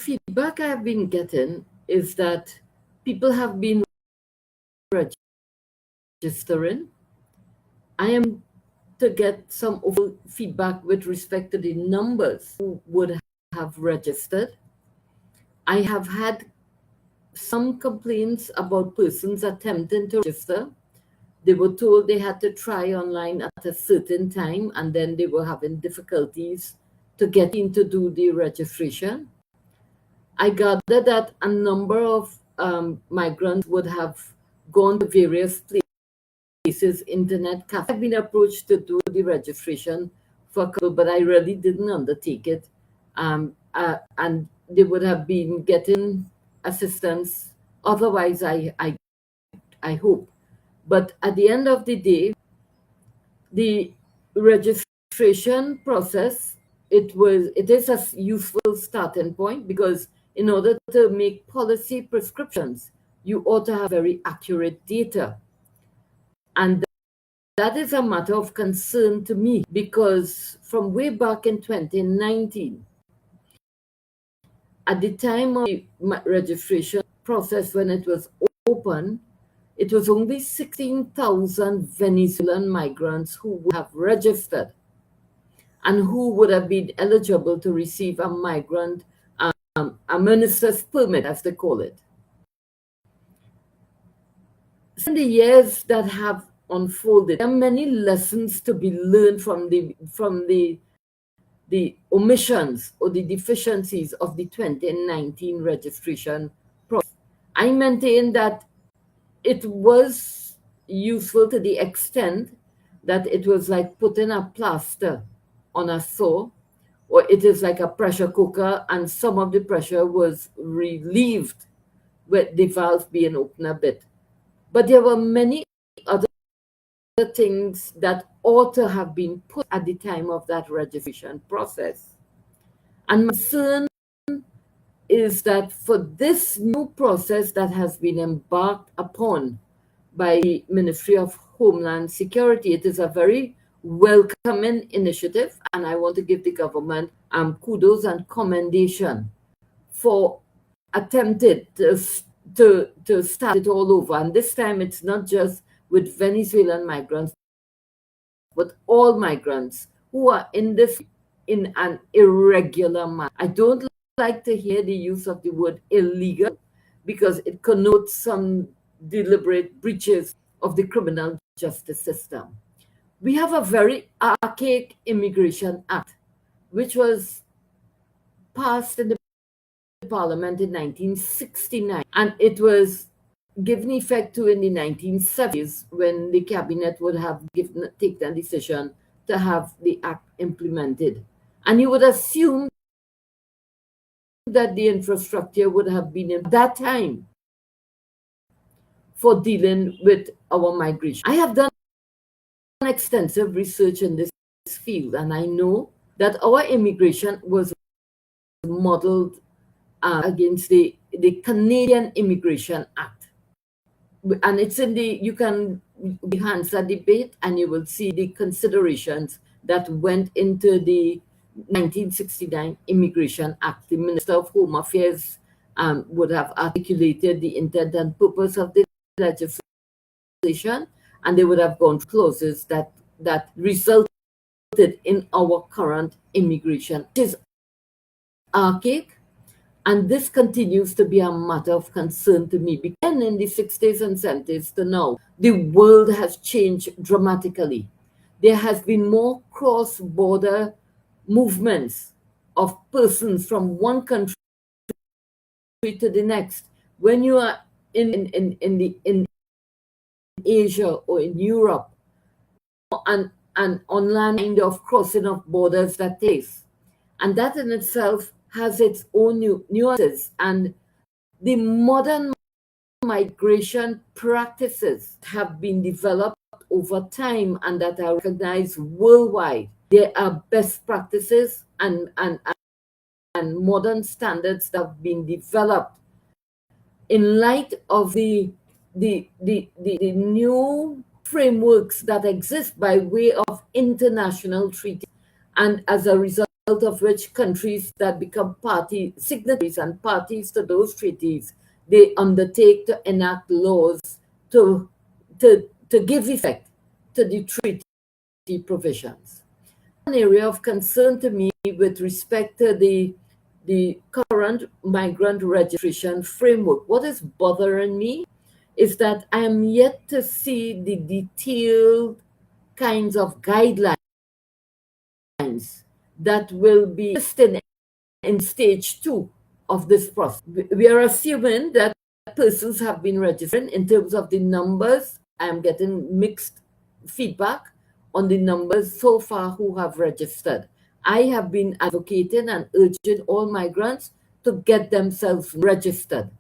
feedback I've been getting is that people have been registering. I am to get some feedback with respect to the numbers who would have registered. I have had some complaints about persons attempting to register. They were told they had to try online at a certain time and then they were having difficulties to get in to do the registration. I gather that a number of migrants would have gone to various places, internet cafes. I've been approached to do the registration for a couple, but I really didn't undertake it. And they would have been getting assistance. Otherwise, I hope. But at the end of the day, the registration process, it is a useful starting point because in order to make policy prescriptions, you ought to have very accurate data. And that is a matter of concern to me because from way back in 2019, at the time of the registration process when it was open, it was only 16,000 Venezuelan migrants who would have registered and who would have been eligible to receive a migrant, a minister's permit, as they call it. In the years that have unfolded, there are many lessons to be learned from the omissions or the deficiencies of the 2019 registration process. I maintain that it was useful to the extent that it was like putting a plaster on a sore, or it is like a pressure cooker and some of the pressure was relieved with the valve being open a bit. But there were many other things that ought to have been put at the time of that registration process. And my concern is that for this new process that has been embarked upon by the Ministry of Homeland Security, it is a very welcoming initiative, and I want to give the government kudos and commendation for attempted to start it all over. And this time it's not just with Venezuelan migrants, but all migrants who are in an irregular manner. I don't like to hear the use of the word illegal because it connotes some deliberate breaches of the criminal justice system. We have a very archaic Immigration Act, which was passed in the Parliament in 1969, and it was given effect to in the 1970s when the cabinet would have taken a decision to have the act implemented. And you would assume that the infrastructure would have been in that time for dealing with our migration. I have done extensive research in this field, and I know that our immigration was modeled against the Canadian Immigration Act. And it's in you can enhance that debate and you will see the considerations that went into the 1969 Immigration Act. The Minister of Home Affairs would have articulated the intent and purpose of the legislation, and they would have gone through clauses that resulted in our current immigration, which is archaic. And this continues to be a matter of concern to me. Beginning in the 60s and 70s to now, the world has changed dramatically. There has been more cross-border movements of persons from one country to the next. When you are in Asia or in Europe, and online kind of crossing of borders that takes. And that in itself has its own nuances, and the modern migration practices have been developed over time and that are recognized worldwide. There are best practices and modern standards that have been developed in light of the new frameworks that exist by way of international treaties. And as a result of which countries that become signatories and parties to those treaties, they undertake to enact laws to, to give effect to the treaty provisions. An area of concern to me with respect to the current migrant registration framework. What is bothering me is that I am yet to see the detailed kinds of guidelines that will be listed in stage 2 of this process. We are assuming that persons have been registering. In terms of the numbers, I am getting mixed feedback on the numbers so far who have registered. I have been advocating and urging all migrants to get themselves registered.